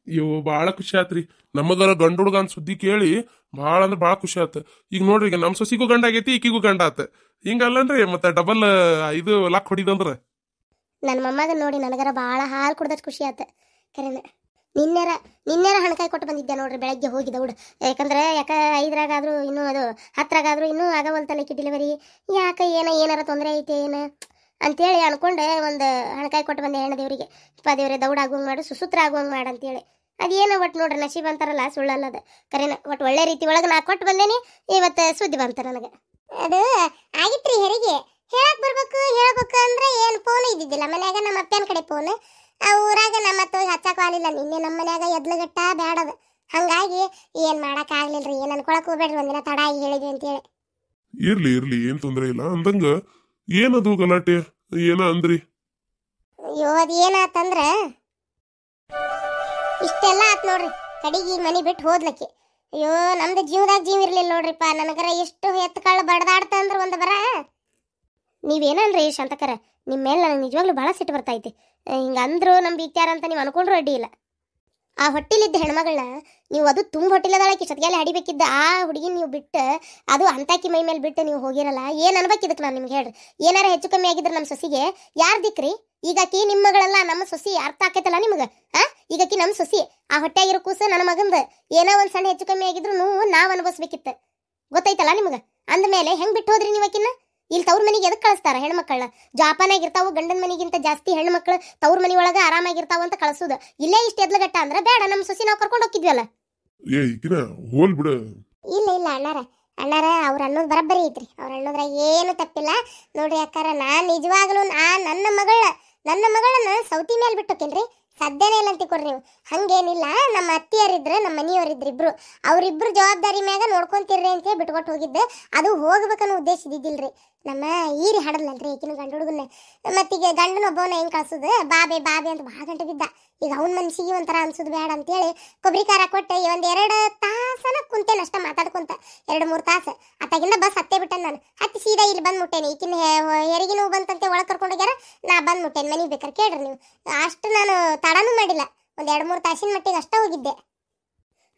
ಇವು ಭಾಳ ಖುಷಿ ಆತ್ರಿ. ನಮಗರ ಗಂಡ ಹುಡುಗ ಅಂತ ಸುದ್ದಿ ಕೇಳಿ ಭಾಳ ಅಂದ್ರೆ ಭಾಳ ಖುಷಿ ಆತ. ಈಗ ನೋಡ್ರಿ, ಈಗ ನಮ್ಮ ಸೊಸಿಗೂ ಗಂಡ ಆಗೈತಿ, ಈಕಿಗೂ ಗಂಡ ಆತ. ಹಿಂಗಲ್ಲನ್ರಿ ಮತ್ತೆ ಡಬಲ್ ಇದು ಲಾಕ್ ಹೊಡಿದಂದ್ರ. ನನ್ನ ಮೊಮ್ಮಗ ನೋಡಿ ನನಗರ ಭಾಳ ಹಾಲು ಕುಡ್ದಷ್ಟು ಖುಷಿ ಆತ. ಕರೆನ ನಿನ್ನೆರ ಹಣಕಾಯಿ ಕೊಟ್ಟು ಬಂದಿದ್ದೆ ನೋಡ್ರಿ, ಬೆಳಗ್ಗೆ ಹೋಗಿ ದೌಡ್. ಯಾಕಂದ್ರೆ 5ರಾಗಾದ್ರೂ ಇನ್ನೂ ಅದು 10ರಾಗಾದ್ರೂ ಇನ್ನೂ ಆಗವಲ್ತಲ್ಲಕಿ ಡೆಲಿವರಿ. ಯಾಕೆ ಏನಾರ ತೊಂದರೆ ಐತೆ ಏನು ಅಂತೇಳಿ ಅನ್ಕೊಂಡೆ ಒಂದು ಹಣಕಾಯಿ ಕೊಟ್ಟು ಬಂದೆ ಹೆಣ್ಣು ದೇವರಿಗೆ. ದೇವ್ರೆ ದೌಡ್ ಆಗುವಂಗೆ ಮಾಡು, ಸುಸೂತ್ರ ಆಗುವಂಗೆ ಮಾಡು ಅಂತೇಳಿ. ಅದೇನೋ ಒಟ್ಟು ನೋಡ್ರಿ ನಶೀಬ್ ಅಂತಾರಲ್ಲ, ಸುಳ್ಳಲ್ಲದ ಕರೆನ. ಒಟ್ಟು ಒಳ್ಳೆ ರೀತಿ ಒಳಗೆ ನಾ ಕೊಟ್ಟು ಬಂದೇನಿ. ಇವತ್ತು ಸುದ್ದಿ ಬಂತ ನನಗೆ. ಅದು ಆಗಿತ್ರಿ ಹೆರಿಗೆ. ಹೇಳ್ಬೇಕು ಅಂದ್ರೆ ಏನು ಫೋನ್ ಇದ್ದಿದ್ದಿಲ್ಲ ಮನ್ಯಾಗ. ನಮ್ಮ ಅಪ್ಪನ ಕಡೆ ಫೋನ್, ಆ ಊರಾಗ ನಮ್ಮ ಅತ್ತ ಹಚ್ಚಕ್ ಆಗಲಿಲ್ಲ. ನಿನ್ನೆ ನಮ್ಮ ಮನ್ಯಾಗ ಎದ್ಲಗಟ್ಟ ಬ್ಯಾಡದ. ಹಂಗಾಗಿ ಏನ್ ಮಾಡಕ್ ಆಗ್ಲಿಲ್ರಿ. ಏನ್ ಅನ್ಕೊಳಕ್ ಹೋಗ್ಬೇಡ್ರಿ, ಒಂದಿನ ತಡ ಆಗಿ ಹೇಳಿದ್ವಿ ಅಂತೇಳಿ. ಇರ್ಲಿ ಏನ್ ತೊಂದ್ರೆ ಇಲ್ಲ. ಅಂದಂಗ ಏನದು ಗಲಾಟೆ ಏನ ಅಂದ್ರಿ? ಅಯ್ಯೋ ಅದ್ ಏನಾತಂದ್ರ ಇಷ್ಟೆಲ್ಲ ಆತ್ ನೋಡ್ರಿ. ಕಡಿಗೆ ಮನಿ ಬಿಟ್ಟು ಹೋದ್ಲಕ್ಕಿ. ಅಯ್ಯೋ ನಮ್ದು ಜೀವದಾಗ ಜೀವ ಇರ್ಲಿಲ್ಲ ನೋಡ್ರಿಪ್ಪ. ನನಗರ ಎಷ್ಟು ಎತ್ತುಕಳ್ಳ ಬಡದಾಡ್ತ ಅಂದ್ರ ಒಂದ ಬರ. ನೀವೇನನ್ರಿ ಶಾಂತಕರ, ನಿಮ್ಮ ಮೇಲೆ ನನಗೆ ನಿಜವಾಗ್ಲೂ ಭಾಳ ಸಿಟ್ಟು ಬರ್ತೈತಿ. ಹಿಂಗ ಅಂದ್ರು ನಮ್ ಬೀತ್ಯಾರ ಅಂತ ನೀವು ಅನ್ಕೊಂಡ್ರು ಅಡ್ಡಿ ಇಲ್ಲ. ಆ ಹೊಟ್ಟಿಲಿದ್ದ ಹೆಣ್ಮಗಳನ್ನ ನೀವು ಅದು ತುಂಬ ಹೊಟ್ಟಿಲದಾಳಕಿ ಸತ್ಗೆಲ್ಲ ಹಡಿಬೇಕಿದ್ದ ಆ ಹುಡುಗಿ ನೀವು ಬಿಟ್ಟು, ಅದು ಅಂತಾಕಿ ಮೈ ಮೇಲೆ ಬಿಟ್ಟು ನೀವು ಹೋಗಿರಲ್ಲ. ಏನು ಅನ್ಬೇಕಿದಕ್ಕೆ ನಾನು ನಿಮ್ಗೆ ಹೇಳ್ರಿ. ಏನಾರ ಹೆಚ್ಚು ಕಮ್ಮಿ ಆಗಿದ್ರೆ ನಮ್ಮ ಸೊಸಿಗೆ ಯಾರು ದಿಕ್ರಿ? ಈಗಾಕಿ ನಿಮ್ಮ ಮಗಳಲ್ಲ, ನಮ್ಮ ಸೊಸಿ. ಅರ್ಥ ಆಕೈತಲ್ಲ ನಿಮ್ಗೆ? ಈಗಾಕಿ ನಮ್ಮ ಸೊಸಿ. ಆ ಹೊಟ್ಟೆಗಿರೋ ಕೂಸ ನನ್ನ ಮಗಂದು. ಏನೋ ಒಂದು ಸಣ್ಣ ಹೆಚ್ಚು ಕಮ್ಮಿ ಆಗಿದ್ರು ನಾವು ಅನುಭವಿಸ್ಬೇಕಿತ್ತು. ಗೊತ್ತೈತಲ್ಲ ನಿಮ್ಗೆ? ಅಂದಮೇಲೆ ಹೆಂಗೆ ಬಿಟ್ಟು ಹೋದ್ರಿ ನೀವು ಆಕಿನ್ನ? ಇಲ್ಲಿ ತವ್ರ ಮನೆಗೆ ಎದಕ್ಕೆ ಕಳಿಸ್ತಾರ ಹೆಣ್ಮಕ್ಳನ್ನ? ಜಾಪಾನಾಗಿರ್ತಾವು ಗಂಡನ ಮನೆಗಿಂತ ಜಾಸ್ತಿ ಹೆಣ್ಮಕ್ಳು ತವ್ರ ಮನೆ ಒಳಗೆ ಆರಾಮಾಗಿರ್ತಾವ ಅಂತ ಕಳ್ಸೋದು. ಇಲ್ಲೇ ಇಷ್ಟು ಎದ್ಲಗಟ್ಟ ಅಂದ್ರೆ ಬೇಡ, ನಮ್ಮ ಸೊಸಿ ನಾವು ಕರ್ಕೊಂಡು ಹೋಗಿದ್ವಲ್ಲ. ಇಲ್ಲ ಅಣ್ಣಾರ ಅವ್ರ ಅನ್ನೋದು ಬರಬ್ಬರಿ ಐತ್ರಿ. ಅವ್ರ ಅನ್ನೋದ್ರಾಗ ಏನು ತಪ್ಪಿಲ್ಲ ನೋಡ್ರಿ. ಅಕ್ಕಾರ ನಾನ್ ನಿಜವಾಗ್ಲೂ ನನ್ನ ಮಗಳನ್ನ ಸೌತಿ ಮೇಲೆ ಬಿಟ್ಟೋಕೇನ್ರಿ. ಸದ್ಯನೇ ಇಲ್ಲ ಅಂತಿಕೊಡ್ರಿ ನೀವು. ಹಂಗೇನಿಲ್ಲ, ನಮ್ಮ ಅತ್ತಿಯರಿದ್ರು ನಮ್ಮ ಮನೆಯವರಿದ್ರು ಇಬ್ರು. ಅವ್ರಿಬ್ರು ಜವಾಬ್ದಾರಿ ಮ್ಯಾಗ ನೋಡ್ಕೊಂತಿರ್ರಿ ಅಂತ ಬಿಟ್ಕೊಟ್ಟು ಹೋಗಿದ್ದೆ. ಅದು ಹೋಗ್ಬೇಕನ್ನೋ ಉದ್ದೇಶ ಇದ್ದಿದ್ದಿಲ್ರಿ. ನಮ್ಮ ಈರಿ ಹಡದ್ಲಲ್ರಿ ಈಕಿನ ಗಂಡ ಹುಡುಗನ್ನ. ಮತ್ತೀಗ ಗಂಡನ ಒಬ್ಬವನ್ನ ಹೆಂಗ್ ಕಳ್ಸೋದು? ಬಾಬೆ ಅಂತ ಭಾಳ ಗಂಟೆ ಬಿದ್ದ. ಈಗ ಅವನ ಮನ್ಸಿಗೆ ಒಂಥರ ಅನ್ಸೋದು ಬೇಡ ಅಂತೇಳಿ ಕೊಬ್ಬರಿ ಖಾರ ಕೊಟ್ಟು ಒಂದು 2 ತಾಸನ ಕುಂತೇನೆ ಅಷ್ಟ ಮಾತಾಡ್ಕೊಂತ. 2-3 ತಾಸು ಅತ್ತಾಗಿಂದ ಬಸ್ ಹತ್ತೇ ಬಿಟ್ಟೆ ನಾನು. ಹತ್ತಿ ಸೀದಾ ಇಲ್ಲಿ ಬಂದು ಮುಟ್ಟೇನೆ. ಈಕಿನ ಹೆರಿಗೆ ನೋವು ಬಂತಂತೆ ಒಳಗೆ ಕರ್ಕೊಂಡೋಗ್ಯಾರ. ನಾ ಬಂದು ಮುಟ್ಟೇನೆ. ಮನೆಗೆ ಬೇಕಾರೆ ಕೇಳ್ರಿ ನೀವು. ಅಷ್ಟು ನಾನು ತಡನೂ ಮಾಡಿಲ್ಲ. ಒಂದು 2-3 ತಾಸಿನ ಮಟ್ಟಿಗೆ ಅಷ್ಟ ಹೋಗಿದ್ದೆ.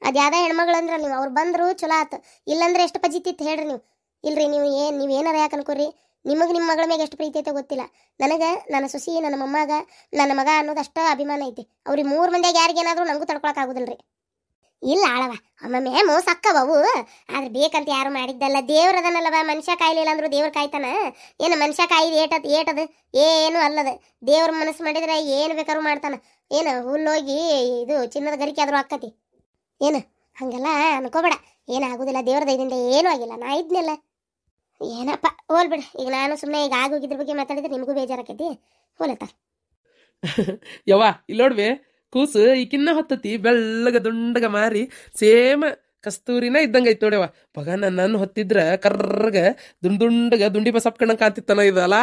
ಅದು ಯಾವ್ದೋ ಹೆಣ್ಮಗಳು ಅಂದ್ರಲ್ಲ ನೀವು, ಅವ್ರು ಬಂದರು ಚಲೋ ಆತು. ಇಲ್ಲಂದ್ರೆ ಎಷ್ಟು ಪಜಿತಿತ್ತು ಹೇಳ್ರಿ ನೀವು. ಇಲ್ರಿ ನೀವೇನಾರ ಯಾಕೆ ಅನ್ಕೋರಿ. ನಿಮಗೆ ನಿಮ್ಮ ಮಗಳ ಮ್ಯಾಗ ಎಷ್ಟು ಪ್ರೀತಿ ಐತೆ ಗೊತ್ತಿಲ್ಲ. ನನಗೆ ನನ್ನ ಸೊಸಿ, ನನ್ನ ಮೊಮ್ಮಗ, ನನ್ನ ಮಗ ಅನ್ನೋದು ಅಷ್ಟ ಅಭಿಮಾನ ಐತಿ. ಅವ್ರಿಗೆ 3 ಮಂದಿಯಾಗ ಯಾರಿಗೇನಾದ್ರೂ ನನಗೂ ತಡ್ಕೊಳಕ್ ಆಗುದಿಲ್ರಿ. ಇಲ್ಲ ಆಳವ ಒಮ್ಮೊಮ್ಮೆ ಮೋಸ ಅಕ್ಕವವು. ಆದ್ರೆ ಬೇಕಂತ ಯಾರು ಮಾಡಿದ್ದಲ್ಲ. ದೇವ್ರದನಲ್ಲವ. ಮನುಷ್ಯ ಕಾಯಿಲಿಲ್ಲ ಅಂದ್ರು ದೇವ್ರ ಕಾಯ್ತಾನ. ಏನು ಮನುಷ್ಯ ಕಾಯ್ದು ಏಟದು ಏನು ಅಲ್ಲದ. ದೇವ್ರ ಮನಸ್ಸು ಮಾಡಿದ್ರೆ ಏನು ಬೇಕಾದ್ರೂ ಮಾಡ್ತಾನ. ಏನು ಹುಲ್ಲೋಗಿ ಇದು ಚಿನ್ನದ ಗರಿಕೆ ಆದ್ರೂ ಆಕ್ಕತಿ. ಏನು ಹಂಗೆಲ್ಲ ಅನ್ಕೋಬೇಡ. ಏನಾಗುದಿಲ್ಲ. ದೇವ್ರ ದಯದಿಂದ ಏನೂ ಆಗಿಲ್ಲ. ನಾ ಇದ್ನೆಲ್ಲ. ಏನಪ್ಪ ಹೋಲ್ಬಿಡ. ಈಗ ನಾನು ಸುಮ್ಮನೆ ಈಗ ಆಗೋಗಿದ್ರ ಬಗ್ಗೆ ಮಾತಾಡಿದ್ರೆ ನಿಮಗೂ ಬೇಜಾರಾಕೈತಿ. ಹೋಲತ್ತ ಯವ್ವ ಇಲ್ಲಿ ನೋಡ್ವೆ, ಕೂಸು ಈಕಿನ್ನ ಹೊತ್ತತಿ ಬೆಳ್ಳಗ ದುಂಡಗ ಮಾರಿ ಸೇಮ್ ಕಸ್ತೂರಿನ ಇದ್ದಂಗ ಐತ್ ನೋಡ್ಯವ. ಮಗ ನನ್ನ ಹೊತ್ತಿದ್ರ ಕರ್ರಗ ದುಂಡಗ ದುಂಡಿ ಬಸಪ್ ಕಣಂಕ ಅಂತಿತ್ತನ ಇದಲ್ಲ.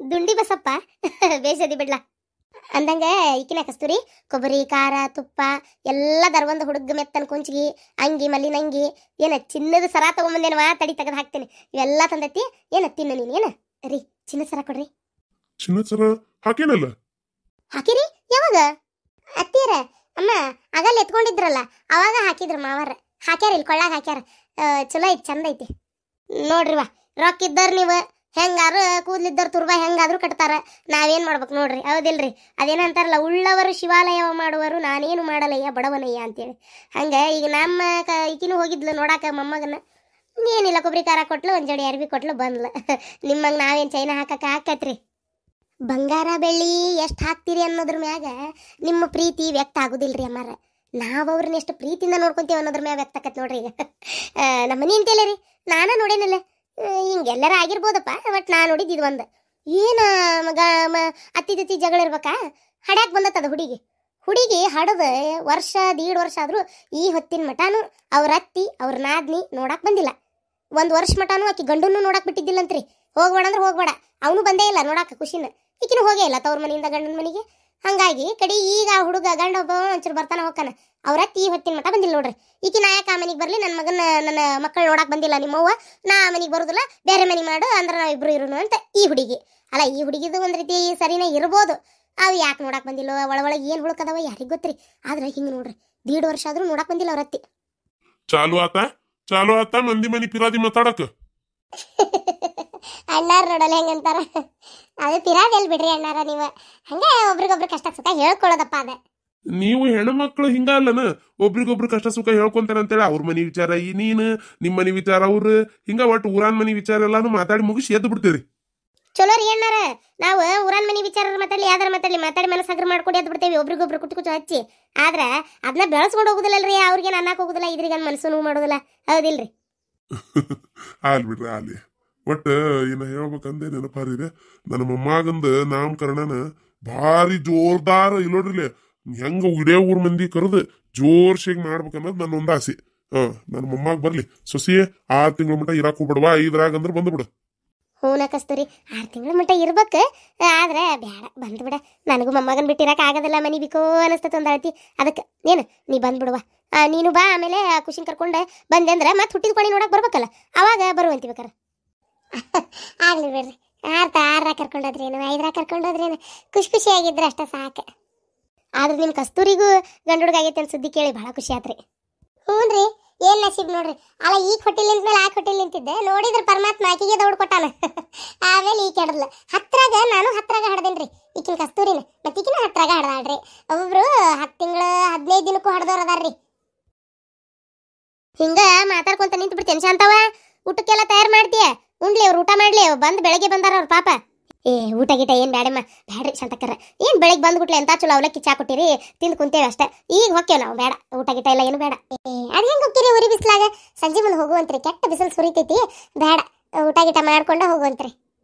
ದುಂಡಿ ಬಸಪ್ಪ ಬೇಸದಿ ಬಿಡ್ಲಾ ಅಂದಂಗ ಈಕಿನ ಕಸ್ತೂರಿ ಕೊಬ್ಬರಿ ಖಾರ ತುಪ್ಪ ಎಲ್ಲ ದರ್ವಂದ ಹುಡುಗ ಮೆತ್ತನ ಕುಂಚಿಗಿ ಅಂಗಿ ಮಲ್ಲಿನಂಗಿ ಏನ ಚಿನ್ನದ ಸರ ತಗೊಂಬಂದೇನವಾ. ತಡಿ ತೆಗೆದು ಹಾಕ್ತೇನೆ. ಇವೆಲ್ಲ ತಂದೈತಿ. ಏನ ತಿನ್ನು ನೀನು. ಏನ ರೀ ಚಿನ್ನದ ಸರ ಕೊಡ್ರಿ. ಚಿನ್ನದ ಸರ ಹಾಕೇನಲ್ಲ. ಹಾಕಿರಿ? ಯಾವಾಗ? ಅತ್ತೀರ ಅಮ್ಮ ಆಗಲ್ಲ ಎತ್ಕೊಂಡಿದ್ರಲ್ಲ ಅವಾಗ ಹಾಕಿದ್ರು ಮಾವಾರ. ಹಾಕ್ಯಾರ ಇಲ್ಲಿ ಕೊಳ್ಳಾಗ ಹಾಕ್ಯಾರ. ಚಲೋ ಐತಿ, ಚಂದ ಐತಿ ನೋಡ್ರಿವಾ. ರೊಕ್ಕ ಇದ್ದಾರ ನೀವು ಹೆಂಗಾರು ಕೂದ್ಲಿದ್ದವ್ರು ತುರ್ಬಾ ಹೆಂಗಾದ್ರೂ ಕಟ್ತಾರ. ನಾವೇನ್ ಮಾಡ್ಬೇಕು ನೋಡ್ರಿ. ಹೌದಿಲ್ರಿ? ಅದೇನಂತಾರಲ್ಲ, ಉಳ್ಳವರು ಶಿವಾಲಯವ ಮಾಡುವರು, ನಾನೇನು ಮಾಡಲಯ್ಯ ಬಡವನಯ್ಯ ಅಂತೇಳಿ. ಹಂಗ ಈಗ ನಮ್ಮ ಈಕಿನೂ ಹೋಗಿದ್ಲು ನೋಡಾಕ ಮೊಮ್ಮಗನ. ಏನಿಲ್ಲ, ಕೊಬ್ಬರಿ ಖಾರ ಕೊಟ್ಲು, ಒಂದ್ ಜಡಿ ಅರ್ಬಿ ಕೊಟ್ಲು, ಬಂದ್ಲ. ನಿಮ್ಮಂಗ ನಾವೇನ್ ಚೈನಾ ಹಾಕಕ್ಕೆ ಹಾಕತ್ರಿ. ಬಂಗಾರ ಬೆಳ್ಳಿ ಎಷ್ಟು ಹಾಕ್ತೀರಿ ಅನ್ನೋದ್ರ ಮ್ಯಾಗ ನಿಮ್ಮ ಪ್ರೀತಿ ವ್ಯಕ್ತ ಆಗುದಿಲ್ರಿ ಅಮ್ಮಾರ. ನಾವು ಅವ್ರನ್ನ ಎಷ್ಟು ಪ್ರೀತಿಯಿಂದ ನೋಡ್ಕೊಂತೀವಿ ಅನ್ನೋದ್ರ ಮ್ಯಾಗ ವ್ಯಕ್ತ ಆಕತ್ ನೋಡ್ರಿ. ಈಗ ನಮ್ಮ ಮನಿ ಅಂತೇಳಿ ರೀ ನಾನ ನೋಡೇನಿಲ್ಲ. ಹಿಂಗೆಲ್ಲರ ಆಗಿರ್ಬೋದಪ್ಪ. ಬಟ್ ನಾ ನೋಡಿದ್ದು ಇದು ಒಂದು. ಏನ ಮಗ ಅತ್ತಿ ಜಗಳ ಇರ್ಬೇಕಾ? ಹಡ್ಯಾಕ್ ಬಂದತ್ತದ ಹುಡುಗಿ ಹಡದ ವರ್ಷ 1.5 ವರ್ಷ ಆದ್ರೂ ಈ ಹೊತ್ತಿನ ಮಟಾನು ಅವ್ರ ಅತ್ತಿ ಅವ್ರ ನಾದ್ನಿ ನೋಡಕ್ ಬಂದಿಲ್ಲ. 1 ವರ್ಷ ಮಟಾನು ಆಕಿ ಗಂಡನ್ನು ನೋಡಕ್ ಬಿಟ್ಟಿದ್ದಿಲ್ಲಂತ್ರಿ. ಹೋಗ್ಬೇಡ ಅಂದ್ರೆ ಹೋಗ್ಬೇಡ. ಅವನು ಬಂದೇ ಇಲ್ಲ ನೋಡಾಕ ಖುಷಿನ. ಈಕಿನೂ ಹೋಗೇ ಇಲ್ಲ ತವ್ರ ಮನೆಯಿಂದ ಗಂಡನ ಮನೆಗೆ. ಹಂಗಾಗಿ ಕಡಿ ಈಗ ಹುಡುಗ ಗಂಡ ಒಬ್ಬ ಒಂಚೂರು ಬರ್ತಾನ ಹೋಗ್ತಾನ. ಅವ್ರ ಅತ್ತಿ ಈ ಹೊತ್ತಿನ ಮಟ ಬಂದಿಲ್ಲ ನೋಡ್ರಿ. ಈಕಿ ನಾಯಕ ಆ ಮನೆಗೆ ಬರ್ಲಿ, ನನ್ನ ಮಕ್ಕಳು ನೋಡಕ್ ಬಂದಿಲ್ಲ ನಿಮ್ಮವ್ವ, ನಾ ಆ ಮನೆಗೆ ಬರೋದಿಲ್ಲ, ಬೇರೆ ಮನೆ ಮಾಡು ಅಂದ್ರೆ ನಾವಿಬ್ರು ಇರೋನು ಅಂತ ಈ ಹುಡುಗಿ. ಅಲ್ಲ, ಈ ಹುಡುಗಿದು ಒಂದ್ ರೀತಿ ಸರಿನೇ ಇರ್ಬೋದು. ಅವು ಯಾಕೆ ನೋಡಕ್ ಬಂದಿಲ್ಲ ಒಳಗೆ ಏನು ಹುಳುಕದವ ಯಾರಿಗೆ ಗೊತ್ತ್ರಿ. ಆದ್ರೆ ಹಿಂಗೆ ನೋಡ್ರಿ 1.5 ವರ್ಷ ಆದ್ರೂ ನೋಡಕ್ ಬಂದಿಲ್ಲ ಅವ್ರ ಅತ್ತಿ. ಚಾಲು ಆತ ಮಂದಿ ಮನಿ ಪಿರಾದಿ ಮಾತಾಡಕ. ಅಣ್ಣಾರ್ ನೋಡಲ್ಲ ಹೆಂಗಂತಾರ, ಅದು ಪಿರಾದಿ ಎಲ್ಲಿ ಬಿಡ್ರಿ ಅಣ್ಣಾರ. ನೀವು ಹಂಗೆ ಒಬ್ರಿಗೊಬ್ರು ಕಷ್ಟ ಸುಖ ಹೇಳ್ಕೊಳ್ಳೋದಪ್ಪ ಅದ. ನೀವು ಹೆಣ್ಮಕ್ಳು ಹಿಂಗ ಅಲ್ಲನ, ಒಬ್ರಿಗೊಬ್ರು ಕಷ್ಟ ಸುಖ ಹೇಳ್ಕೊಂತಾರ ಅಂತೇಳಿ ಅವ್ರ ಮನಿ ವಿಚಾರ ನೀನು, ನಿಮ್ ಮನಿ ವಿಚಾರ ಅವ್ರು, ಹಿಂಗ ಒಟ್ಟು ಊರಾನ್ ಮನಿ ವಿಚಾರ ಎಲ್ಲಾನು ಮಾತಾಡಿ ಮುಗಿಸಿ ಎದ್ದು ಬಿಡ್ತೀರಿ. ಚಲೋ ರೀ ಅಣ್ಣಾರ, ನಾವು ಊರಾನ್ ಮನಿ ವಿಚಾರ ಮಾತಾಡ್ಲಿ ಯಾವ್ದಾರ ಮಾತಾಡಿ ಮನಸ್ಸು ಹಗ್ರ ಮಾಡ್ಕೊಂಡು ಎದ್ದು ಬಿಡ್ತೇವೆ ಒಬ್ರಿಗೊಬ್ರು ಕುಟ್ಟು ಹಚ್ಚಿ. ಆದ್ರೆ ಅದನ್ನ ಬೆಳೆಸ್ಕೊಂಡು ಹೋಗುದಿಲ್ಲಲ್ರಿ, ಅವ್ರಿಗೇನು ಅನ್ನಕ್ ಹೋಗುದಿಲ್ಲ, ಇದ್ರಿಗೇನು ಮನಸ್ಸು ನೋವು ಮಾಡೋದಿಲ್ಲ, ಹೌದಿಲ್ರಿ? ಆಲ್ ಬಿಡ್ರಿ ಆಲಿ. ಒಟ್ಟ ಏನ ಹೇಳ್ಬೇಕಂದೆ ನೆನಪಾರಿದೆ, ನನ್ನ ಮೊಮ್ಮಗಂದ ನಾಮಕರಣನ ಭಾರಿ ಜೋರ್ದಾರ ಇಲ್ಲೋಡ್ರಿಲೆ ಹೆಂಗ ಇಡೇ ಊರ್ ಮಂದಿ ಕರೆದು ಜೋರ್ಶಿಗೆ ಮಾಡ್ಬೇಕನ್ನೋದು ನನ್ನ ಒಂದ್ ಆಸೆ. ನನ್ನ ಮೊಮ್ಮಗ ಬರ್ಲಿ ಸೊಸಿ 6 ತಿಂಗಳ ಮಟ್ಟ ಇರಾಕ್ ಹೋಗ್ಬಿಡ್ವಾ, 5ರಾಗ ಅಂದ್ರೆ ಬಂದ್ಬಿಡು. ಹೂನ ಕಸ್ತೂರಿ 6 ತಿಂಗಳ ಮಟ್ಟ ಇರ್ಬೇಕು, ಆದ್ರೆ ಬ್ಯಾಡ ಬಂದ್ಬಿಡ. ನನಗೂ ಮೊಮ್ಮಗನ್ ಬಿಟ್ಟಿರಕ್ ಆಗೋದಿಲ್ಲ, ಮನಿ ಬಿಕೋ ಅನಿಸ್ತದ ಒಂದ್ ಅಳತಿ. ಅದಕ್ಕೆ ನೀ ಬಂದ್ಬಿಡುವ. ನೀನು ಬಾ, ಆಮೇಲೆ ಖುಷಿನ್ ಕರ್ಕೊಂಡೆ ಬಂದೆ ಅಂದ್ರೆ ಮತ್ತೆ ಹುಟ್ಟಿದ ಕೊಣಿ ನೋಡಕ್ ಬರ್ಬೇಕಲ್ಲ, ಅವಾಗ ಬರುವಂತಿ ಬೇಕಾರ. ಆಗ್ಲಿ ಬಿಡ್ರಿ, 6 ಕರ್ಕೊಂಡೋದ್ರೇನು 5 ಕರ್ಕೊಂಡೋದ್ರೇನು, ಖುಷಿಯಾಗಿದ್ರೆ ಅಷ್ಟ ಸಾಕು. ಆದ್ರೆ ನಿಮ್ ಕಸ್ತೂರಿಗೂ ಗಂಡು ಹುಡುಗ ಆಗೈತೆ ಅಂತ ಸುದ್ದಿ ಕೇಳಿ ಬಹಳ ಖುಷಿ ಆತ್ರಿ. ಹ್ಞೂನ್ರಿ, ಏನ್ ನಸೀಬ್ ನೋಡ್ರಿ. ಅಲ್ಲ ಈಗ ಹೊಟ್ಟಿಲ್ ನಿಂತ್ಮೇಲೆ ಹೊಟ್ಟಿಲ್ ನಿಂತಿದ್ದೆ, ನೋಡಿದ್ರ ಪರಮಾತ್ಮ ಆಕಿಗೆ ದೌಡ್ ಕೊಟ್ಟಾನ. ಆಮೇಲೆ ಈ ಕೆಡದ್ಲ ನಾನು ಹತ್ರಾಗ ಹಡ್ದೇನ್ರಿ ಈಕಿನ ಕಸ್ತೂರಿನ, ಮತ್ತೆ ಈಕಿನ ಹತ್ರಾಗ ಹಡ್ದಾಳ್ರಿ. ಒಬ್ಬೊಬ್ರು 10 ತಿಂಗಳು 15 ದಿನಕ್ಕೂ ಹಡ್ದವ್ರ ಅದಾರ್ರಿ. ಹಿಂಗ ಮಾತಾಡ್ಕೊಂತ ನಿಂತು ಬಿಡ್ತೇನೆ. ಶಾಂತವ, ಊಟಕ್ಕೆಲ್ಲ ತಯಾರು ಮಾಡ್ತೀಯ? ಉಂಡ್ಲಿ, ಅವ್ರು ಊಟ ಮಾಡ್ಲಿ, ಬಂದು ಬೆಳಗ್ಗೆ ಬಂದಾರ ಅವ್ರ ಪಾಪ. ಊಟ ಗೀಟ ಏನ್ ಬ್ಯಾಡಮ್ಮ, ಬ್ಯಾಡ್ರಿ ಶಾಂತಕ್ಕರ, ಏನ್ ಬೆಳಗ್ಗೆ ಬಂದ್ಬಿಟ್ಲೆ ಅಂತ ಚಲೋ ಅವಲಕ್ಕಿ ಚಾ ಕೊಟ್ಟಿರಿ, ತಿಂದು ಕುಂತೇವೆ ಅಷ್ಟೇ. ಈಗ ಹೊಕ್ಕೇವ್ ನಾವು, ಬೇಡ ಊಟ ಗೀಟ ಎಲ್ಲ ಏನು ಬೇಡ. ಅದ್ ಹೆಂಗ್ ಹೋಗ್ತೀರಿ ಉರಿ ಬಿಸ್ಲಾಗ? ಸಂಜೆ ಮುಂದೆ ಹೋಗುವಂತ್ರಿ, ಕೆಟ್ಟ ಬಿಸಿಲು ಸುರಿತೈತಿ, ಬೇಡ ಊಟ ಗೀಟ ಮಾಡ್ಕೊಂಡ ಹೋಗುವಂತ್ರಿ.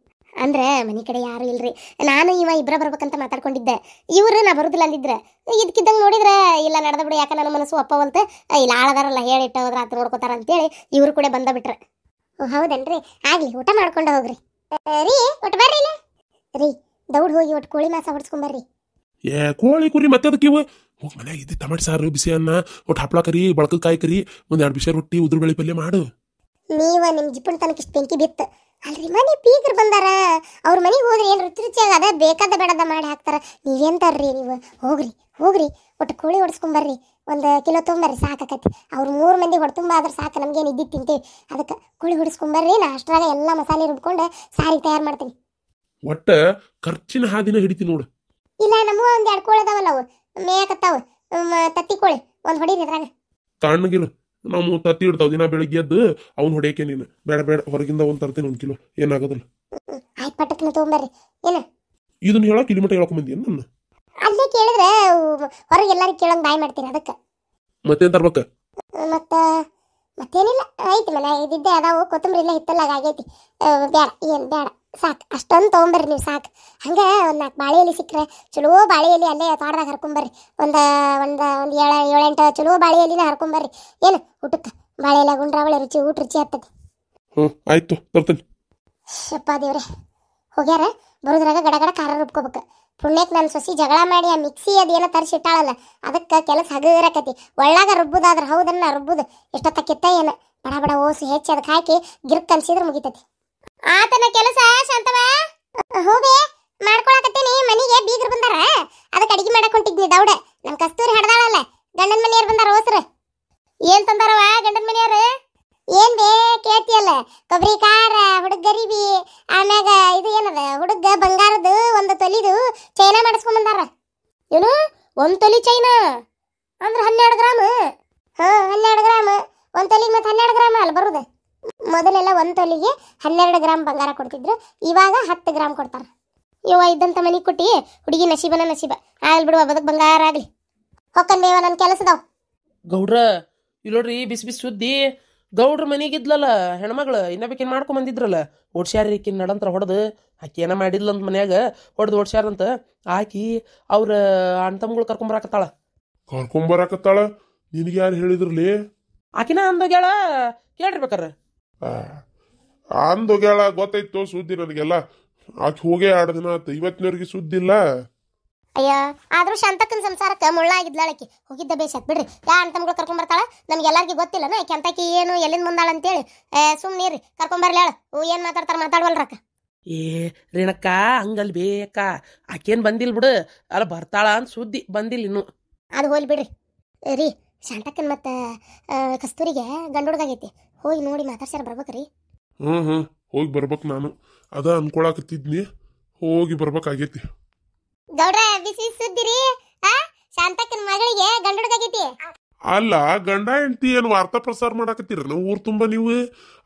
ಅಂದ್ರೆ ಮನಿ ಕಡೆ ಯಾರು ಇಲ್ರಿ, ನಾನು ಇವ ಇಬ್ಬರ ಬರ್ಬೇಕಂತ ಮಾತಾಡ್ಕೊಂಡಿದ್ದೆ. ಇವ್ರು ನಾ ಬರುದಿಲ್ಲ ಅಂದಿದ್ರೆ ಇದಕ್ಕಿದ್ದಂಗೆ ನೋಡಿದ್ರೆ ಇಲ್ಲ ನಡೆದ ಬಿಡು, ಯಾಕ ನನ್ನ ಮನಸ್ಸು ಒಪ್ಪವಂತ, ಇಲ್ಲ ಆಳದಾರಲ್ಲ ಹೇಳಿಟ್ಟ ಹೋದ್ರ ಆತ ನೋಡ್ಕೋತಾರ ಅಂತೇಳಿ ಇವ್ರು ಕೂಡ ಬಂದ ಬಿಟ್ರೆ. ಹೌದನ್ರಿ, ಆಗ್ಲಿ ಊಟ ಮಾಡ್ಕೊಂಡ ಹೋಗ್ರಿ. ರೀ ಒಟ್ಟು ಬರ್ರಿ ಇಲ್ಲ ರೀ, ದೌಡ್ ಹೋಗಿ ಒಟ್ಟು ಕೋಳಿ ಮಾಸ ಹೊಡ್ಸ್ಕೊಂಬರ್ರಿ. ಕೋಳಿ ಕುರಿ ಮತ್ತೆ ಅದಕ್ಕೆ ಇವು ಹೋಗಿ ಮನ್ಯಾಗ ಇದ್ದಿ ಟಮಾಟಿ ಸಾರು, ಬಿಸಿ ಅನ್ನ, ಒಟ್ಟು ಹಪ್ಳ ಕರಿ, ಬಳಕದ ಕಾಯಿ ಕರಿ, 1-2 ಬಿಸಿ ರೊಟ್ಟಿ, ಉದ್ರ ಬೆಳಿ ಪಲ್ಯ ಮಾಡು. ನೀವ ನಿಮ್ ಜಿಪ್ಪಣ ತನಕ ಇಷ್ಟು ಬೆಂಕಿ ಬಿತ್ತು ಅಲ್ರಿ. ಮನೆ ಬೀಗರು ಬಂದಾರ, ಅವ್ರ ಮನೆಗೆ ಹೋದ್ರಿ ಏನ್ ರುಚಿಯಾಗ ಅದ ಬೇಕಾದ ಬೇಡದ ಮಾಡಿ ಹಾಕ್ತಾರ. ನೀವೇಂತಾರ್ರಿ ನೀವು? ಹೋಗ್ರಿ ಒಟ್ಟು ಕೋಳಿ ಹೊಡ್ಸ್ಕೊಂಬರ್ರಿ, 1 ಕಿಲೋ ತೊಗೊಂಬರ್ರಿ, ಸಾಕಾಕತಿ. ಅವ್ರು 3 ಮಂದಿ ಹೊಡ್ತುಂಬ ಆದ್ರೆ ಸಾಕು, ನಮ್ಗೇನು ಇದ್ದಿದ್ದು ತಿಂತೀವಿ. ಅದಕ್ಕೆ ಕೋಳಿ ಹೊಡ್ಸ್ಕೊಂಬರ್ರಿ, ನಾ ಅಷ್ಟ್ರಾಗ ಎಲ್ಲ ಮಸಾಲೆ ರುಬ್ಕೊಂಡು ಸಾರಿ ತಯಾರು ಮಾಡ್ತೀನಿ. ಒಟ್ಟ ಖರ್ಚಿನ ಹಾದಿನ ಹಿಡಿತಿ ನೋಡು. ಇಲ್ಲ, ನಮಗೂ 1-2 ಕೋಳಿ ಅದಾವಲ್ಲ, ಅವು ಮೇಯಕತ್ತಾವ, ತತ್ತಿ ಕೋಳಿ 1 ಹೊಡೀರಿ ಅದ್ರಾಗ. ತಣ್ಣಗಿಲ್ಲ, ನಾವು ತತ್ತಿ ಇಡ್ತಾವ ದಿನ ಬೆಳಿಗ್ಗೆ ಎದ್ದು ಅವ್ನು ಹೊಡೆಯಕ್ಕೆ. ನೀನು ಬೇಡ ಹೊರಗಿಂದ 1 ತರ್ತೀನಿ, 1 ಕಿಲೋ, ಏನಾಗೋದಿಲ್ಲ. ಆಯ್ತು, ಪಟ್ಟಕ್ನ ತೊಗೊಂಬರ್ರಿ. ಏನ ಇದನ್ನ ಹೇಳಕ್ ಇಲ್ಲಿ ಮಟ್ಟ ಹೇಳ್ಕೊಂಬಂದಿ ನನ್ನ? ಅಲ್ಲೇ ಕೇಳಿದ್ರೆ ಹೊರಗೆ ಎಲ್ಲಾರು ಕೇಳಂಗ್ ಬಾಯ್ ಮಾಡ್ತೀನಿ, ಅದಕ್ಕೆ. ಮತ್ತೇನ್ ತರ್ಬೇಕ? ಮತ್ತೇನಿಲ್ಲ, ಐತಿ ಮನೆ ಇದ್ದಿದ್ದೆ ಅದಾವು, ಕೊತ್ತಂಬರಿ ಇಲ್ಲ ಹಿತ್ತಲ್ಲ ಆಗೈತಿ. ಬೇಡ ಸಾಕು, ಅಷ್ಟೊಂದು ತೊಗೊಂಬರ್ರಿ ನೀವು, ಸಾಕು. ಹಂಗೆ 1-4 ಬಾಳೆ ಎಲೆ ಸಿಕ್ಕರೆ ಚಲೋ ಬಾಳೆ ಎಲೆ ಅಲ್ಲೇ ತೋಟದಾಗ ಹರ್ಕೊಂಬರ್ರಿ. ಒಂದು 7-8 ಚಲೋ ಬಾಳೆ ಎಲೆನ ಹರ್ಕೊಂಬರ್ರಿ. ಏನು ಊಟಕ್ಕೆ ಬಾಳೆ ಎಲೆ ಗುಂಡ್ರಾವಳೆ ರುಚಿ, ಊಟ ರುಚಿ ಆಗ್ತದೆ. ಆಯ್ತು, ತರ್ತೇನೆ. ಶಪ್ಪ ದೇವ್ರೆ, ಹೋಗ್ಯಾರ, ಬರೋದ್ರಾಗ ಗಡಗಡ ಖಾರ ರುಬ್ಕೋಬೇಕು. ಪುಣ್ಯಕ್ಕೆ ನನ್ನ ಸೊಸಿ ಜಗಳ ಮಾಡಿ ಆ ಮಿಕ್ಸಿ ಅದೇನೋ ತರಿಸಿಟ್ಟಾಳಲ್ಲ, ಅದಕ್ಕೆ ಕೆಲಸ ಹಗರಕತಿ. ಒಳ್ಳಾಗ ರುಬ್ಬುದಾದ್ರೆ ಹೌದನ್ನ ರುಬ್ಬುದು ಎಷ್ಟೊತ್ತಕ್ಕಿತ್ತ ಏನು ಬಡ ಓಸು ಹೆಚ್ಚಿ ಅದಕ್ಕೆ ಹಾಕಿ ಗಿರ್ಕ್ ಅನ್ಸಿದ್ರೆ ಮುಗಿತತಿ. ಆತನ ಕೆಲಸ ಶಾಂತವ ಹೋಗಿ ಮಾಡ್ಕೊಳಕತ್ತೇನಿ. ಮನಿಗೆ ಬೀಗರು ಬಂದಾರ, ಅದಕ್ಕೆ ಅಡಿಗೆ ಮಾಡಕ್ ಹೊಂಟಿದ್ನಿ. ದೌಡೆ ನಮ್ ಕಸ್ತೂರಿ ಹಡ್ದಾಳಲ್ಲ, ಗಂಡನ ಮನೆಯವ್ರು ಬಂದಾರ. ಓಸ್ರು ಏನ್ ತಂದಾರವ ಗಂಡನ ಮನೆಯವ್ರು? ಏನ್ ಬೇ ಕೇಳ್ತಿಯಲ್ಲ, ಕೊಬ್ಬರಿ ಖಾರ, ಹುಡುಗ ಗರಿಬಿ, ಆಮ್ಯಾಗ ಇದು ಏನದ ಹುಡುಗ ಬಂಗಾರದು 1 ತೊಲಿದು ಚೈನಾ ಮಾಡಿಸ್ಕೊಂಡ್ ಬಂದಾರ. ಏನು 1 ತೊಲಿ ಚೈನಾ ಅಂದ್ರೆ 12 ಗ್ರಾಮ್? 12 ಗ್ರಾಮ್ 1 ತೊಲಿಗೆ, ಮತ್ತೆ 12 ಗ್ರಾಮ್ ಅಲ್ಲ ಬರುದು. ಮೊದಲೆಲ್ಲ 1 ತೊಲಿಗೆ 12 ಗ್ರಾಮ್ ಬಂಗಾರ ಕೊಡ್ತಿದ್ರು, ಇವಾಗ 10 ಗ್ರಾಮ್ ಕೊಡ್ತಾರ. ಇದ್ದಂತ ಮನಿ ಕೊಟ್ಟಿ ಹುಡುಗಿ ನಸೀಬನ ನಸೀಬ ಆಗ್ಲಿ ಬಿಡುವ, ಬದಕ್ ಬಂಗಾರ ಆಗ್ಲಿ. ಹೊಕ್ಕನ್ ಬೇವ ನನ್ನ ಕೆಲಸದವ್. ಗೌಡ್ರ ಇಲ್ಲೋಡ್ರಿ, ಬಿಸಿ ಸುದ್ದಿ. ಗೌಡ್ರ ಮನೆಗಿದ್ಲಲ್ಲ ಹೆಣ್ಮಗಳು, ಇನ್ನ ಬೇಕೇನು ಮಾಡ್ಕೊಂಡ್ ಬಂದಿದ್ರಲ್ಲ, ಓಡ್ಸ್ಯಾರ ಈಕಿನ ನಡಂತ್ರ ಹೊಡೆದು. ಆಕಿ ಏನ ಮಾಡಿದ್ಲಂತ ಮನ್ಯಾಗ ಹೊಡೆದು ಓಡ್ಸ್ಯಾರಂತ. ಆಕಿ ಅವ್ರ ಅಣ್ಣ ತಮ್ಮಗಳು ಕರ್ಕೊಂಬರಾಕತ್ತಾಳ. ನಿನಗೆ ಯಾರು ಹೇಳಿದ್ರಲಿ? ಆಕಿನ ಅಂದೋಗ್ಯಾಳ, ಕೇಳಿರ್ಬೇಕಾರ. ಅಂದೋಗ್ಯಾಳ ಗೊತ್ತಾಯ್ತು ಸುದ್ದಿ ನನಗೆಲ್ಲ. ಆಕಿ ಹೋಗೇ 2 ದಿನ ಆಯ್ತು, ಇವತ್ತಿನವ್ರಿಗೆ ಸುದ್ದಿ ಇಲ್ಲ. ಅಯ್ಯ, ಆದ್ರೂ ಶಾಂತಕ್ಕನ ಸಂಸಾರಕ್ಕೆ ಮುಳ್ಳಾಗಿದ್ಲಾಳಕಿ. ಹೋಗಿದ್ದ ಬೇಷತ್ ಬಿಡ್ರಿ. ಅಣ್ಣ ತಮ್ಗಳು ಕರ್ಕೊಂಬರ್ತಾಳ, ನಮ್ಗೆಲ್ಲರಿಗೂ ಗೊತ್ತಿಲ್ಲನ ಆಕಿ ಅಂತಕಿ ಏನು ಎಲ್ಲಿಂದ ಬಂದಾಳ ಅಂತೇಳಿ. ಸುಮ್ಮನಿರಿ, ಕರ್ಕೊಂಬರ್ಲಿ ಹೇಳು. ಏನ್ ಮಾತಾಡ್ತಾರ ಮಾತಾಡ್ವಲ್ರಕ್ಕ. ಏ ರೇಣಕ್ಕ ಹಂಗಲ್ ಬೇಕಾ ಆಕೇನ್ ಬಂದಿಲ್ ಬಿಡು ಅಲ್ಲ ಬರ್ತಾಳ ಅಂತ ಸುದ್ದಿ ಬಂದಿಲ್ಲ ಇನ್ನು. ಅದು ಹೋಗ್ಲಿ ಬಿಡ್ರಿ ರೀ. ಶಾಂತಕ್ಕನ್ ಮತ್ತು ಕಸ್ತೂರಿಗೆ ಗಂಡು ಹುಡುಗಾಗೈತಿ, ಹೋಗಿ ನೋಡಿ ಮಾತಾಡ್ಸ್ಯಾರ ಬರ್ಬೇಕ್ರಿ. ಹೋಗಿ ಬರ್ಬೇಕು. ನಾನು ಅದ ಅನ್ಕೊಳಕತ್ತಿದ್ನಿ, ಹೋಗಿ ಬರ್ಬೇಕಾಗೈತಿ. ಗೌಡ್ರ ಬಿಸಿ ಸುದ್ದಿ ರೀ. ಶಾಂತಕ್ಕನ ಮಗಳಿಗೆ ಗಂಡು ಹುಡುಗಾಗೈತಿ. ಅಲ್ಲ, ಗಂಡ ಹೆಂಡತಿ ಏನು ವಾರ್ತಾ ಪ್ರಸಾರ ಮಾಡಾಕತ್ತೀರ ನಾವು ಊರ್ ತುಂಬಾ? ನೀವು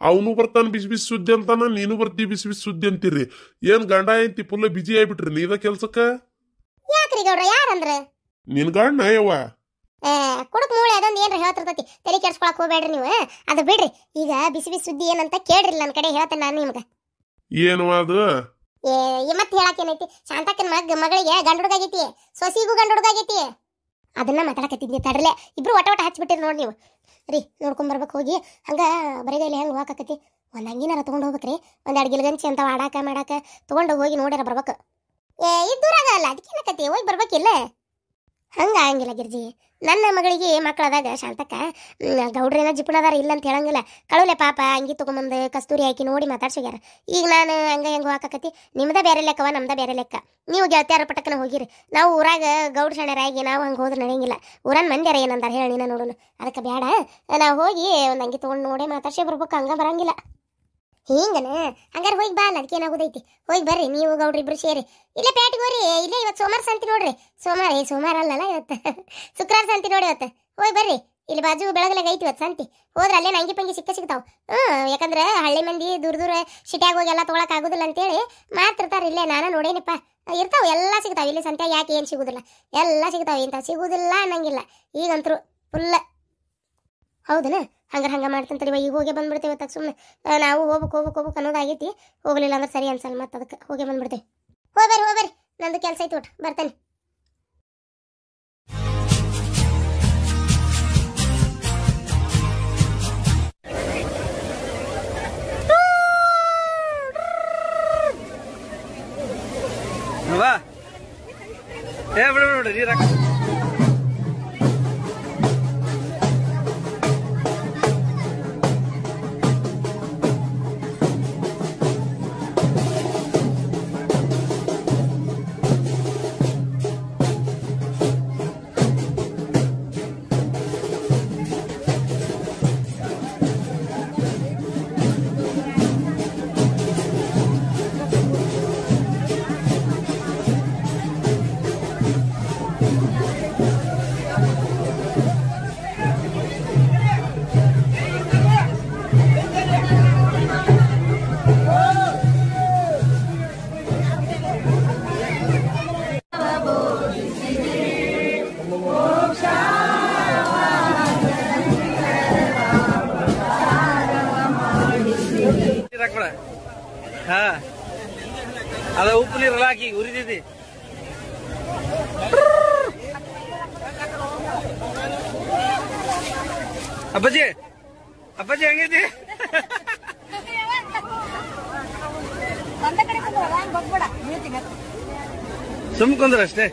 ಅವನು ಬರ್ತಾನ ಬಿಸಿ ಬಿಸಿ ಸುದ್ದಿ ಅಂತಾನ, ನೀನು ಬರ್ತೀವಿ ಬಿಸಿ ಬಿಸಿ ಸುದ್ದಿ ಅಂತೀರಿ. ಏನ್ ಗಂಡ ಹೆಂಡತಿ ಫುಲ್ ಬಿಜಿ ಆಗ್ಬಿಟ್ರಿ ನೀದ ಕೆಲ್ಸಕ್ಕ? ಯಾಕ್ರಿ ಗೌಡ್ರ, ಯಾರಂದ್ರ? ನಿನ್ ಗಂಡ ಯವ್ವ ಕುಡುಕ್ ಮೂಳೆ ಅದೊಂದು ಏನ್ರ ಹೇಳ್ತಿರ್ತೈತಿ, ತಲೆ ಕೆಡ್ಸ್ಕೊಳಕ್ ಹೋಗ್ಬೇಡ್ರಿ ನೀವು. ಅದು ಬಿಡ್ರಿ, ಈಗ ಬಿಸಿ ಬಿಸಿ ಸುದ್ದಿ ಏನಂತ ಕೇಳ್ರಿ, ನನ್ನ ಕಡೆ ಹೇಳ್ತೇನೆ ನಾನು ನಿಮ್ಗೆ. ಏನು ಅದು? ಮತ್ತೆ ಹೇಳಕ್ ಏನೈತಿ? ಶಾಂತಕ್ಕನ ಮಗಳಿಗೆ ಗಂಡು ಹುಡುಗಾಗೈತಿ, ಸೊಸಿಗೂ ಗಂಡು ಹುಡುಗಾಗೈತಿ. ಅದನ್ನ ಮಾತಾಡಕತ್ತಿದ್ವಿ ತಡ್ರಲೆ, ಇಬ್ರು ಒಟ ಹಚ್ಬಿಟ್ಟಿರಿ ನೋಡಿ ನೀವು. ರೀ ನೋಡ್ಕೊಂಡ್ ಬರ್ಬೇಕು ಹೋಗಿ. ಹಂಗ ಬರಿಗೈಲಿ ಹೆಂಗೆ ಹೋಗಾಕತಿ, ಒಂದು ಅಂಗಿನಾರ ತೊಗೊಂಡು ಹೋಗ್ಬೇಕ್ರಿ. ಒಂದೆರಡು ಗಿಲ್ಗಂಚಿ ಅಂತ ಆಡಾಕ ಮಾಡಾಕ ತೊಗೊಂಡು ಹೋಗಿ ನೋಡ್ಯಾರ ಬರ್ಬೇಕು. ಇದ್ದೂರಾಗ ಅಲ್ಲ, ಅದಕ್ಕೇನಕತಿ ಹೋಗಿ ಬರ್ಬೇಕಿಲ್ಲ. ಹಂಗ ಆಗಂಗಿಲ್ಲ ಗಿರ್ಜಿ. ನನ್ನ ಮಗಳಿಗೆ ಮಕ್ಕಳದಾಗ ಶಾಂತಕ್ಕ ಗೌಡ್ರೇನ ಜಿಪುಣದಾರ ಇಲ್ಲ ಅಂತ ಹೇಳಂಗಿಲ್ಲ. ಕಳುಲೆ ಪಾಪ ಅಂಗಿ ತೊಗೊಂಬಂದು ಕಸ್ತೂರಿ ಹಾಕಿ ನೋಡಿ ಮಾತಾಡ್ಸೋಗ್ಯಾರ. ಈಗ ನಾನು ಹಂಗ ಹೆಂಗೆ ಹಾಕಕತಿ, ನಿಮ್ದ ಬೇರೆ ಲೆಕ್ಕವ, ನಮ್ದ ಬೇರೆ ಲೆಕ್ಕ. ನೀವು ಗೆಳತಿಯಾರ ಪಟಕ್ಕನ ಹೋಗಿರಿ. ನಾವು ಊರಾಗ ಗೌಡ ಶಾಣ್ಯರಾಗಿ ನಾವು ಹಂಗೆ ಹೋದ್ರೆ ನಡೆಯಂಗಿಲ್ಲ. ಊರನ್ ಮಂದ್ಯಾರ ಏನಂದಾರ ಹೇಳಿ ನೀನ ನೋಡೋಣ. ಅದಕ್ಕೆ ಬೇಡ, ನಾವು ಹೋಗಿ ಒಂದು ಅಂಗಿ ತೊಗೊಂಡು ನೋಡಿ ಮಾತಾಡ್ಸೇ ಬರ್ಬೇಕು, ಹಂಗ ಬರಂಗಿಲ್ಲ. ಹಿಂಗನ ಹಂಗಾರೆ ಹೋಗಿ ಬಾ, ಅದಕ್ಕೇನಾಗೋದೈತಿ. ಹೋಗಿ ಬರ್ರಿ ನೀವು ಗೌಡ್ರಿ ಇಬ್ರು ಸೇರಿ. ಇಲ್ಲೇ ಪೇಟಿಗೆ ಹೋರಿ. ಇಲ್ಲೇ ಇವತ್ತು ಸೋಮವಾರ ಸಂತಿ ನೋಡ್ರಿ. ಸೋಮವಾರ ಅಲ್ಲಲ್ಲ ಇವತ್ತು ಶುಕ್ರವಾರ ಸಂತಿ ನೋಡಿ. ಇವತ್ತು ಹೋಗಿ ಬರ್ರಿ. ಇಲ್ಲಿ ಬಾಜು ಬೆಳಗಲಾಗ ಐತಿ ಇವತ್ತು ಸಂತಿ. ಹೋದ್ರೆ ಅಲ್ಲೇ ಅಂಗಿ ಪಂಗಿ ಸಿಗ್ತಾವ. ಯಾಕಂದ್ರೆ ಹಳ್ಳಿ ಮಂದಿ ದೂರ ಸಿಟಿಯಾಗ ಹೋಗಿ ಎಲ್ಲ ತೊಗೊಳಕ್ ಆಗುದಿಲ್ಲ ಅಂತೇಳಿ ಮಾತಿರ್ತಾರೆ. ಇಲ್ಲೇ ನಾನು ನೋಡೇನಪ್ಪ, ಇರ್ತಾವ ಎಲ್ಲ ಸಿಗ್ತಾವ ಇಲ್ಲಿ ಸಂತ್ಯಾಗ. ಯಾಕೆ ಏನು ಸಿಗುದಿಲ್ಲ? ಎಲ್ಲ ಸಿಗ್ತಾವ, ಇಂಥ ಸಿಗುದಿಲ್ಲ ಅನ್ನಂಗಿಲ್ಲ. ಈಗಂತರೂ ಫುಲ್ ಹೌದನ. ಹಂಗ ಮಾಡ್ತಂತರಿ. ಈಗ ಹೋಗಿ ಬಂದ್ಬಿಡ್ತೇವೆ ತಕ್ಕ ಸುಮ್ಮನೆ. ನಾವು ಹೋಗ್ಬೇಕು ಅನ್ನೋದಾಗೈತಿ. ಹೋಗ್ಲಿಲ್ಲ ಅಂದ್ರೆ ಸರಿ ಅನ್ಸಲ್ಲ, ಮತ್ತೆ ಅದಕ್ಕೆ ಹೋಗಿ ಬಂದ್ಬಿಡ್ತೇವೆ. ಹೋಗ್ಬರ್ರಿ, ನಂದು ಕೆಲಸ ಐತಿ ಒಟ್ಟು ಬರ್ತೇನೆ. ಅದ ಉಪ್ಪು ನೀರಲ್ಲ ಹಾಕಿ ಉರಿದಿದ್ದಿ. ಅಪ್ಪಾಜಿ ಹೆಂಗೈತಿ? ಸುಮ್ ಕುಂದ್ರ ಅಷ್ಟೇ.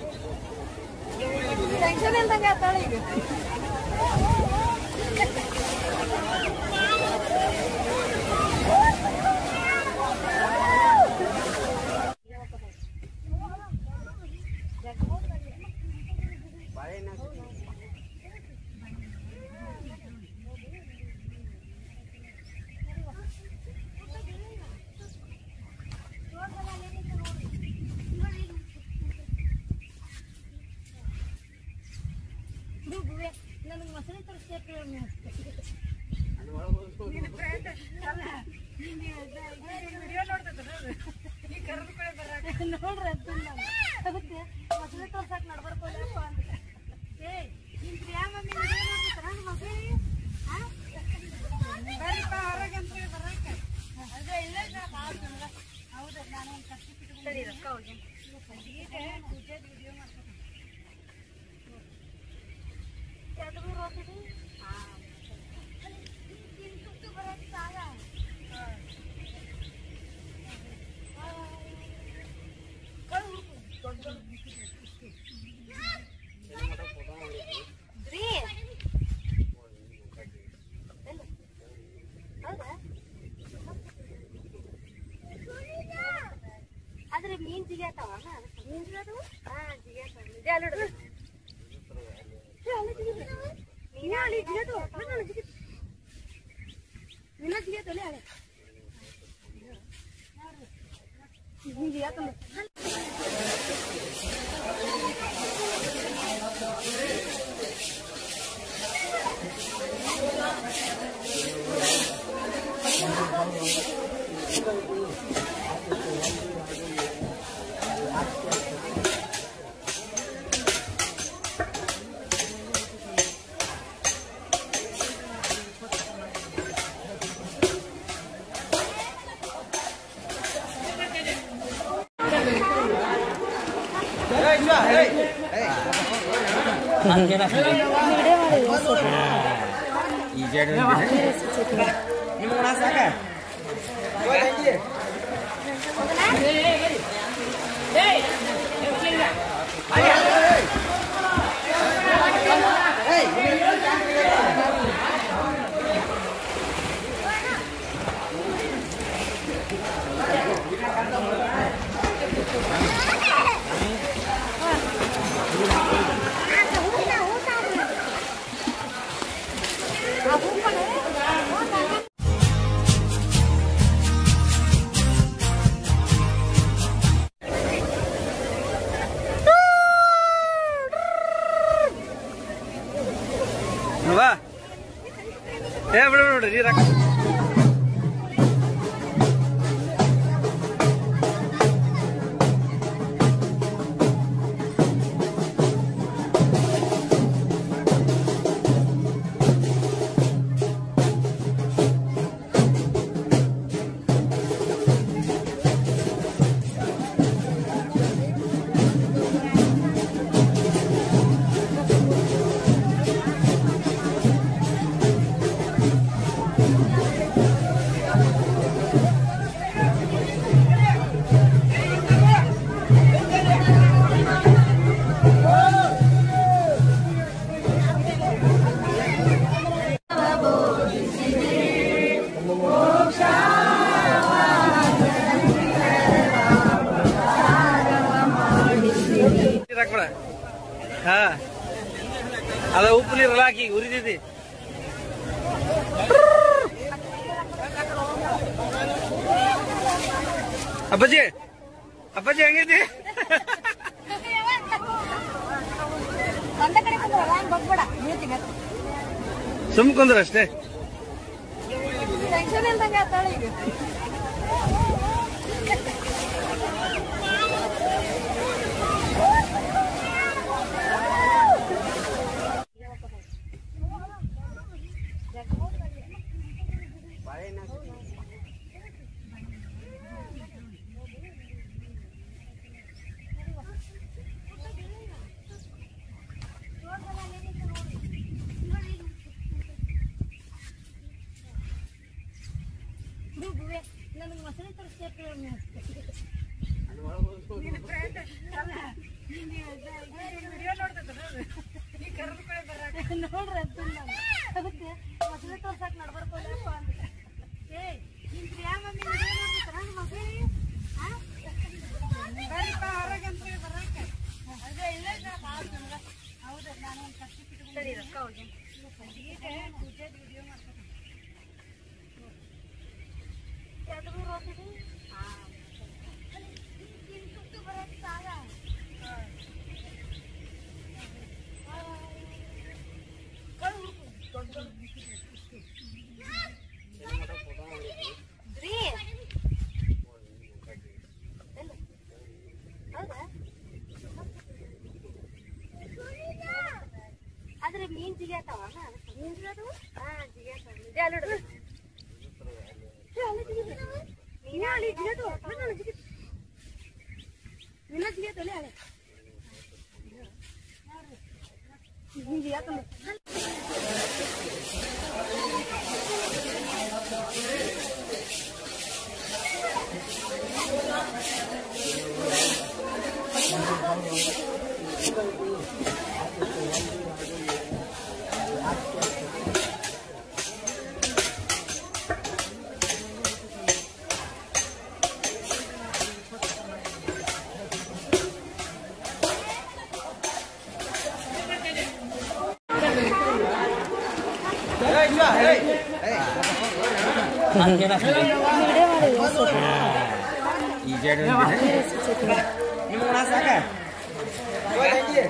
Va. Biಡು ನೀರು ಹಾಕ. ಹಾ ಅದ ಉಪ್ಪು ನೀರಲ್ಲ ಹಾಕಿ ಉರಿದಿದ್ದಿ. ಅಪ್ಪಾಜಿ ಅಪ್ಪಾಜಿ ಹೆಂಗೈತಿ? ಸುಮ್ ಕುಂದ್ರ ಅಷ್ಟೇ. ಆದ್ರೆ ಮೀನ್ ಜಿಗ್ಯಾತಾವ ಮೀನ್ ಜಿಗ್ಯಾತಾವ ಈ ಜೇಡ್ ನಿಮ್ಗೆ ಸಾಕ ಏ